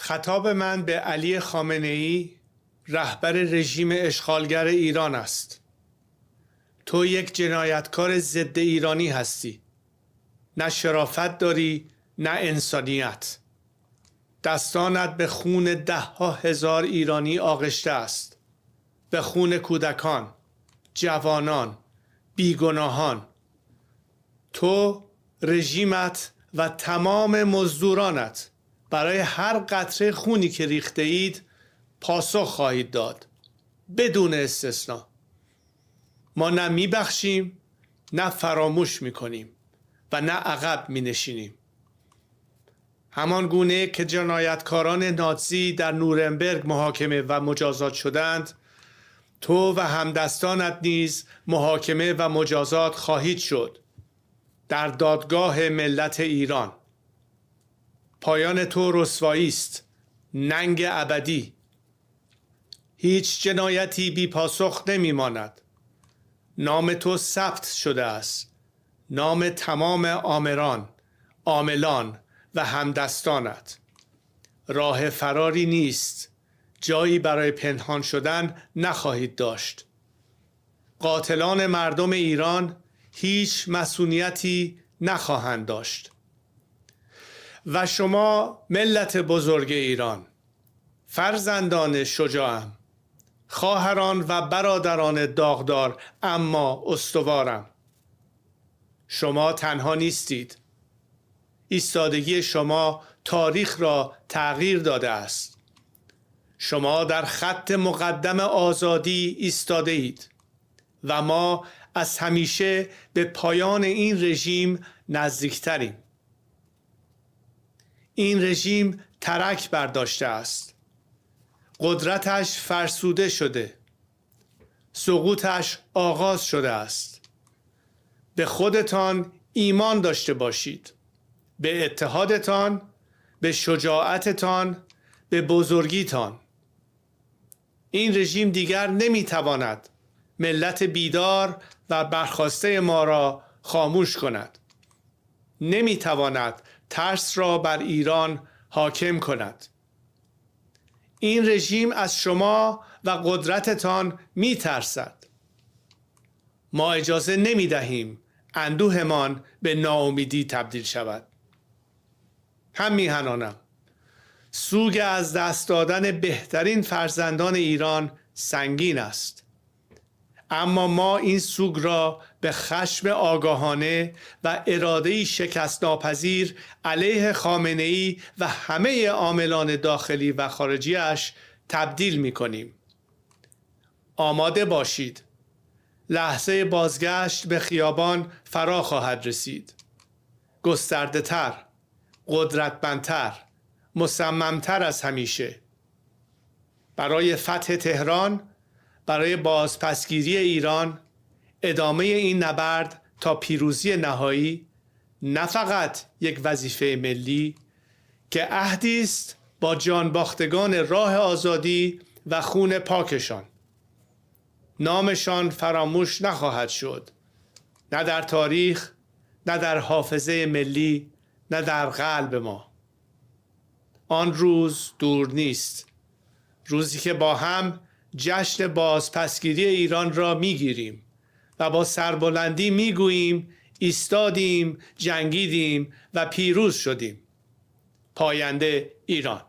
خطاب من به علی خامنه‌ای، رهبر رژیم اشغالگر ایران است. تو یک جنایتکار ضد ایرانی هستی. نه شرافت داری، نه انسانیت. دستانت به خون 10,000 ایرانی آغشته است. به خون کودکان، جوانان، بیگناهان. تو، رژیمت و تمام مزدورانت برای هر قطره خونی که ریخته اید پاسخ خواهید داد، بدون استثنا. ما نه میبخشیم، نه فراموش میکنیم و نه عقب مینشینیم. همان گونه که جنایتکاران نازی در نورنبرگ محاکمه و مجازات شدند، تو و همدستانت نیز محاکمه و مجازات خواهید شد در دادگاه ملت ایران. پایان تو رسوایی است، ننگ ابدی. هیچ جنایتی بی پاسخ نمی ماند. نام تو ثبت شده است، نام تمام آمران، عاملان و همدستانت. راه فراری نیست، جایی برای پنهان شدن نخواهید داشت. قاتلان مردم ایران هیچ مسئولیتی نخواهند داشت. و شما ملت بزرگ ایران، فرزندان شجاعم، خواهران و برادران داغدار اما استوارم، شما تنها نیستید. ایستادگی شما تاریخ را تغییر داده است. شما در خط مقدم آزادی ایستاده اید و ما از همیشه به پایان این رژیم نزدیکتریم. این رژیم ترک برداشته است. قدرتش فرسوده شده. سقوطش آغاز شده است. به خودتان ایمان داشته باشید. به اتحادتان، به شجاعتتان، به بزرگیتان. این رژیم دیگر نمیتواند ملت بیدار و برخاسته ما را خاموش کند. نمیتواند ترس را بر ایران حاکم کند. این رژیم از شما و قدرتتان میترسد. ما اجازه نمیدهیم اندوهمان به ناامیدی تبدیل شود. هم میهنانم، سوگ از دست دادن بهترین فرزندان ایران سنگین است. اما ما این سوگ را به خشم آگاهانه و اراده شکست ناپذیر علیه خامنه‌ای و همه عاملان داخلی و خارجیش تبدیل می کنیم. آماده باشید. لحظه بازگشت به خیابان فرا خواهد رسید. گسترده تر، قدرتمندتر، مصممتر از همیشه. برای فتح تهران، برای بازپسگیری ایران، ادامه این نبرد تا پیروزی نهایی، نه فقط یک وظیفه ملی که عهدی است با جانباختگان راه آزادی و خون پاکشان. نامشان فراموش نخواهد شد، نه در تاریخ، نه در حافظه ملی، نه در قلب ما. آن روز دور نیست، روزی که با هم جشن بازپسگیری ایران را میگیریم و با سربلندی میگوییم ایستادیم، جنگیدیم و پیروز شدیم. پاینده ایران.